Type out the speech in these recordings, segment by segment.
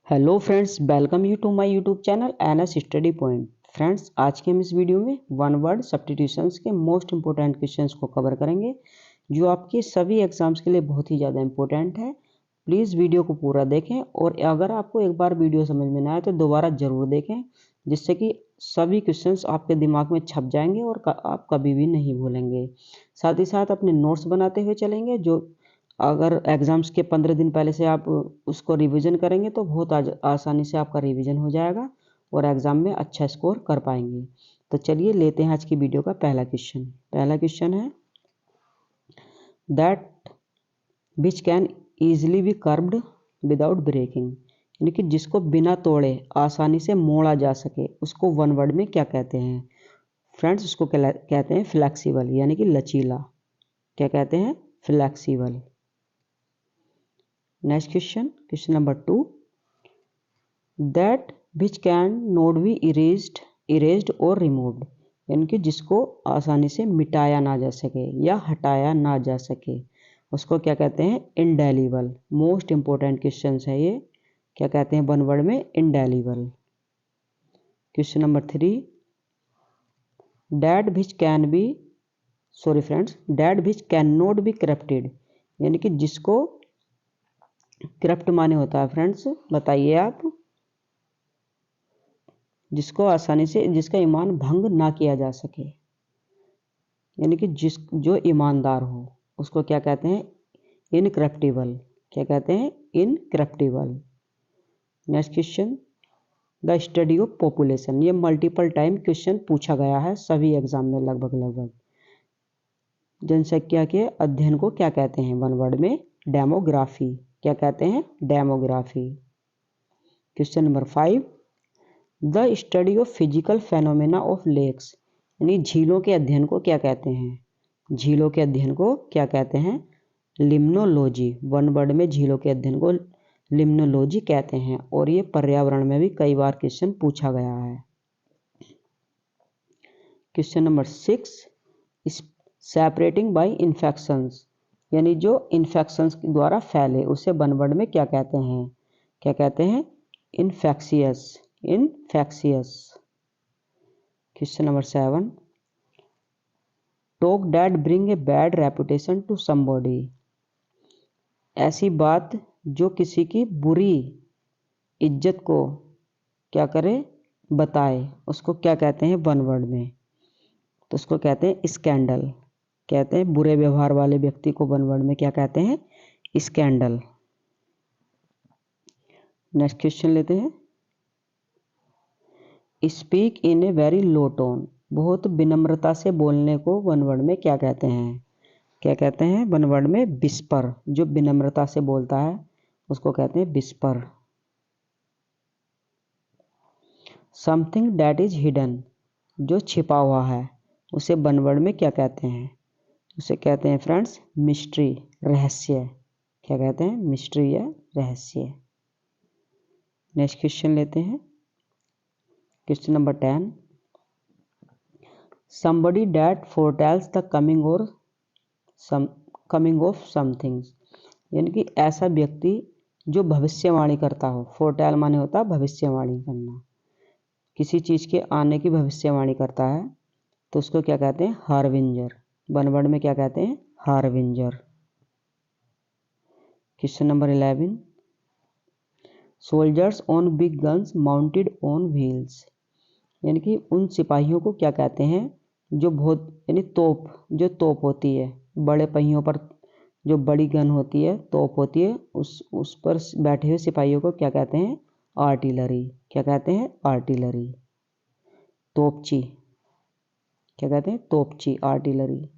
Hello friends, welcome you to my YouTube channel NS study point. Friends, आज के हम इस वीडियो में वन वर्ड सब्स्टिट्यूशंस के मोस्ट इंपॉर्टेंट क्वेश्चंस को कवर करेंगे जो आपके सभी एग्जाम्स के लिए बहुत ही ज़्यादा इंपॉर्टेंट है। प्लीज़ वीडियो को पूरा देखें और अगर आपको एक बार वीडियो समझ में ना आए तो दोबारा ज़रूर देखें, जिससे कि सभी क्वेश्चंस आपके दिमाग में छप जाएंगे और आप कभी भी नहीं भूलेंगे। साथ ही साथ अपने नोट्स बनाते हुए चलेंगे, जो अगर एग्ज़ाम्स के 15 दिन पहले से आप उसको रिवीजन करेंगे तो बहुत आसानी से आपका रिवीजन हो जाएगा और एग्ज़ाम में अच्छा स्कोर कर पाएंगे। तो चलिए लेते हैं आज की वीडियो का पहला क्वेश्चन है that which can easily be curved without breaking, यानी कि जिसको बिना तोड़े आसानी से मोड़ा जा सके, उसको वन वर्ड में क्या कहते हैं। फ्रेंड्स, उसको कहते हैं फ्लैक्सिबल, यानी कि लचीला। क्या कहते हैं? Flexible. Next question number 2, that which can not B erased और रिमूव्ड, यानी कि जिसको आसानी से मिटाया ना जा सके या हटाया ना जा सके, उसको क्या कहते हैं? इंडेलिबल। मोस्ट इंपॉर्टेंट क्वेश्चन है ये। क्या कहते हैं वन वर्ड में? Indelible. Question number 3, that which can not B corrupted, यानी कि जिसको करप्ट माने होता है फ्रेंड्स, बताइए आप। जिसको आसानी से, जिसका ईमान भंग ना किया जा सके, यानी कि जो ईमानदार हो, उसको क्या कहते हैं? इनकरप्टिबल। क्या कहते हैं? Incorruptible. Next question, the study of population. ये मल्टीपल टाइम क्वेश्चन पूछा गया है सभी एग्जाम में लगभग। जनसंख्या के अध्ययन को क्या कहते हैं वन वर्ड में? डेमोग्राफी। क्या कहते हैं? Demography. Question number 5, the study of physical phenomena of lakes, यानी झीलों के अध्ययन को क्या कहते हैं? झीलों के अध्ययन को क्या कहते हैं? लिम्नोलॉजी। वन वर्ड में झीलों के अध्ययन को लिम्नोलॉजी कहते हैं और ये पर्यावरण में भी कई बार क्वेश्चन पूछा गया है। Question number 6, separating by infections, यानी जो इन्फेक्शंस द्वारा फैले उसे वन वर्ड में क्या कहते हैं? क्या कहते हैं? Infectious. Question number 7, talk that bring a bad reputation to somebody, ऐसी बात जो किसी की बुरी इज्जत को क्या करे? बताए, उसको क्या कहते हैं वन वर्ड में? तो उसको कहते हैं स्कैंडल। कहते हैं बुरे व्यवहार वाले व्यक्ति को वन वर्ड में क्या कहते हैं? स्कैंडल। नेक्स्ट क्वेश्चन लेते हैं, speak in a very low tone, बहुत विनम्रता से बोलने को वन वर्ड में क्या कहते हैं? क्या कहते हैं वन वर्ड में? विस्पर। जो विनम्रता से बोलता है उसको कहते हैं whisper. Something that is hidden, जो छिपा हुआ है, उसे वन वर्ड में क्या कहते हैं? उसे कहते हैं फ्रेंड्स मिस्ट्री, रहस्य। क्या कहते हैं? मिस्ट्री या रहस्य। नेक्स्ट क्वेश्चन लेते हैं, question number 10, somebody that foretells the coming of something, यानी कि ऐसा व्यक्ति जो भविष्यवाणी करता हो। फोरटेल माने होता है भविष्यवाणी करना, किसी चीज के आने की भविष्यवाणी करता है तो उसको क्या कहते हैं? हार्बिंजर। वन वर्ड में क्या कहते हैं? Harbinger. Question number 11, soldiers on big guns mounted on wheels, यानी कि उन सिपाहियों को क्या कहते हैं जो बहुत, यानी जो तोप होती है, बड़े पहियों पर जो बड़ी गन होती है, तोप होती है, उस पर बैठे हुए सिपाहियों को क्या कहते हैं? आर्टिलरी। क्या कहते हैं? आर्टिलरी। तोपची। क्या कहते हैं? तोपची, artillery.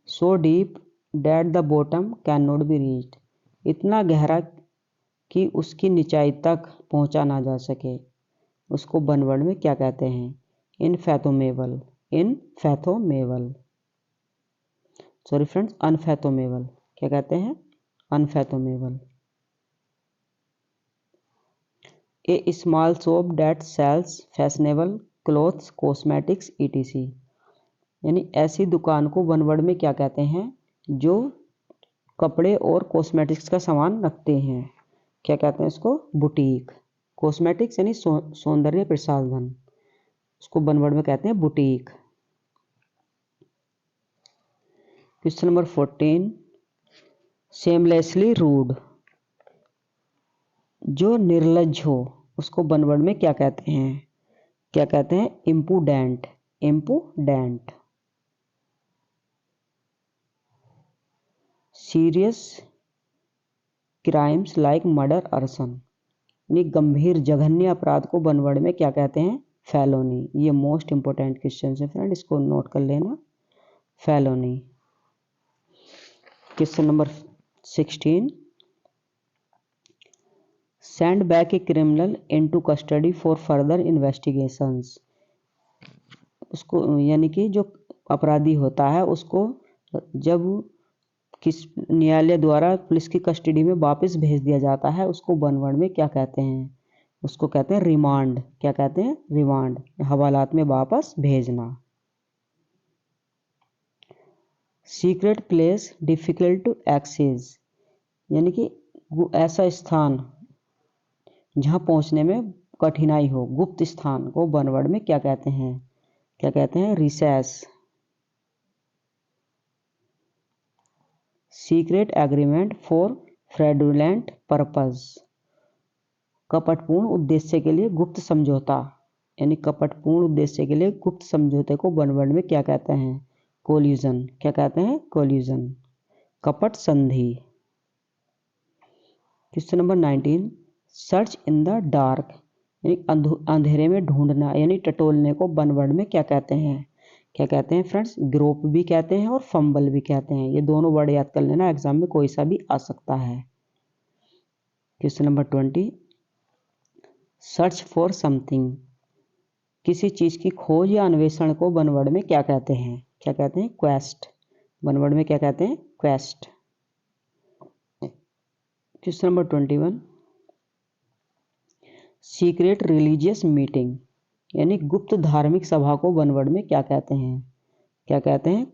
So deep that the bottom can not be reached, इतना गहरा कि उसकी निचाई तक पहुंचा ना जा सके, उसको वन वर्ड में क्या कहते हैं? इनफैथोमेबल। Sorry friends, unfathomable. क्या कहते हैं? Unfathomable. A small shop that sells fashionable clothes cosmetics ETC, यानी ऐसी दुकान को वन वर्ड में क्या कहते हैं जो कपड़े और कॉस्मेटिक्स का सामान रखते हैं, क्या कहते हैं इसको? बुटीक। कॉस्मेटिक्स यानी सौंदर्य प्रसाधन, उसको वन वर्ड में कहते हैं boutique. Question number 14, shamelessly rude, जो निर्लज्ज हो उसको वन वर्ड में क्या कहते हैं? क्या कहते हैं? इम्पुडेंट। इम्पुडेंट। सीरियस क्राइम्स लाइक मर्डर, अर्सन, यानी गंभीर जघन्य अपराध को वन वर्ड में क्या कहते हैं? फेलोनी। ये मोस्ट इंपोर्टेंट क्वेश्चन है फ्रेंड, इसको नोट कर लेना, felony. Question number 16, send back a criminal into custody for further investigations, उसको यानी कि जो अपराधी होता है उसको जब किस न्यायालय द्वारा पुलिस की कस्टडी में वापस भेज दिया जाता है, उसको वन वर्ड में क्या कहते हैं? उसको कहते हैं रिमांड। क्या कहते हैं? रिमांड, हवालात में वापस भेजना। Secret place difficult to access, यानी कि ऐसा स्थान जहां पहुंचने में कठिनाई हो, गुप्त स्थान को वन वर्ड में क्या कहते हैं? क्या कहते हैं? Recess. Secret agreement for fraudulent purpose, कपटपूर्ण उद्देश्य के लिए गुप्त समझौता, यानी कपटपूर्ण उद्देश्य के लिए गुप्त समझौते को वन वर्ड में क्या कहते हैं? कोल्यूजन। क्या कहते हैं? कोल्यूजन, कपट संधि। Question number 19, search in the dark, यानी अंधेरे में ढूंढना यानी टटोलने को वन वर्ड में क्या कहते हैं? क्या कहते हैं फ्रेंड्स? ग्रोप भी कहते हैं और फंबल भी कहते हैं। ये दोनों वर्ड याद कर लेना, एग्जाम में कोई सा भी आ सकता है। Question number 20, search for something, किसी चीज की खोज या अन्वेषण को वन वर्ड में क्या कहते हैं? क्या कहते हैं? क्वेस्ट। वन वर्ड में क्या कहते हैं? Quest. Question number 21, secret religious meeting, यानी गुप्त धार्मिक सभा को वन वर्ड में क्या कहते हैं? क्या कहते हैं?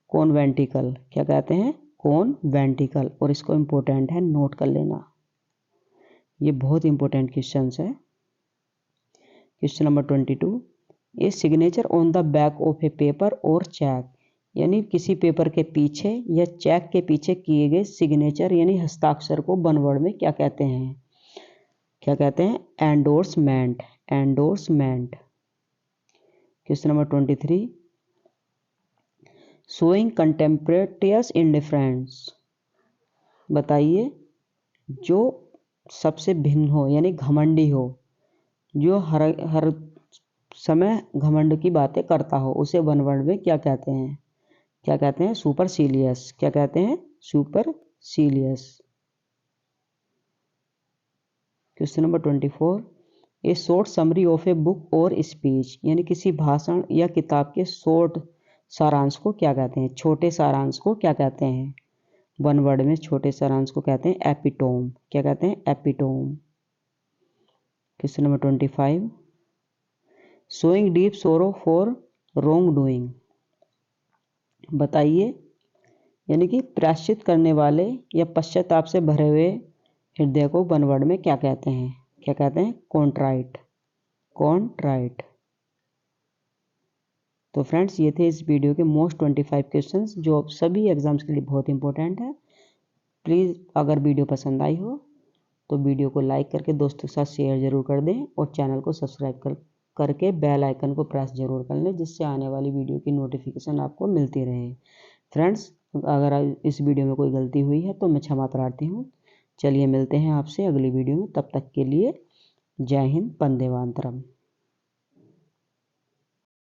कॉन्वेंटिकल। क्या कहते हैं? कॉन्वेंटिकल। और इसको इंपॉर्टेंट है, नोट कर लेना, ये बहुत इंपॉर्टेंट क्वेश्चन है। Question number 22, a signature on the back of A paper और चेक, यानी किसी पेपर के पीछे या चेक के पीछे किए गए सिग्नेचर यानी हस्ताक्षर को वन वर्ड में क्या कहते हैं? क्या कहते हैं? Endorsement. Endorsement. Question number 23, showing contemptuous indifference, बताइए जो सबसे भिन्न हो यानी घमंडी हो, जो हर समय घमंड की बातें करता हो, उसे वन वर्ड में क्या कहते हैं? क्या कहते हैं? सुपरसीलियस। क्या कहते हैं? Supercilious. Question number 24, a short summary of a book और स्पीच, यानी किसी भाषण या किताब के शॉर्ट सारांश को क्या कहते हैं? छोटे सारांश को क्या कहते हैं? वन वर्ड में छोटे सारांश को कहते हैं एपिटोम। क्या कहते हैं? Epitome. Question number 25, showing deep सोरो फॉर रॉन्ग डूइंग, बताइए यानी कि प्रायश्चित करने वाले या पश्चाताप से भरे हुए हृदय को वन वर्ड में क्या कहते हैं? क्या कहते हैं? कॉन्ट्राइट। कॉन्ट्राइट। तो फ्रेंड्स, ये थे इस वीडियो के मोस्ट 25 क्वेश्चंस जो सभी एग्जाम्स के लिए बहुत इंपॉर्टेंट है। प्लीज़ अगर वीडियो पसंद आई हो तो वीडियो को लाइक करके दोस्तों के साथ शेयर जरूर कर दें और चैनल को सब्सक्राइब करके बेल आइकन को प्रेस जरूर कर लें, जिससे आने वाली वीडियो की नोटिफिकेशन आपको मिलती रहे। फ्रेंड्स, अगर इस वीडियो में कोई गलती हुई है तो मैं क्षमा प्रार्थी हूँ। चलिए मिलते हैं आपसे अगली वीडियो में, तब तक के लिए जय हिंद, वंदे मातरम।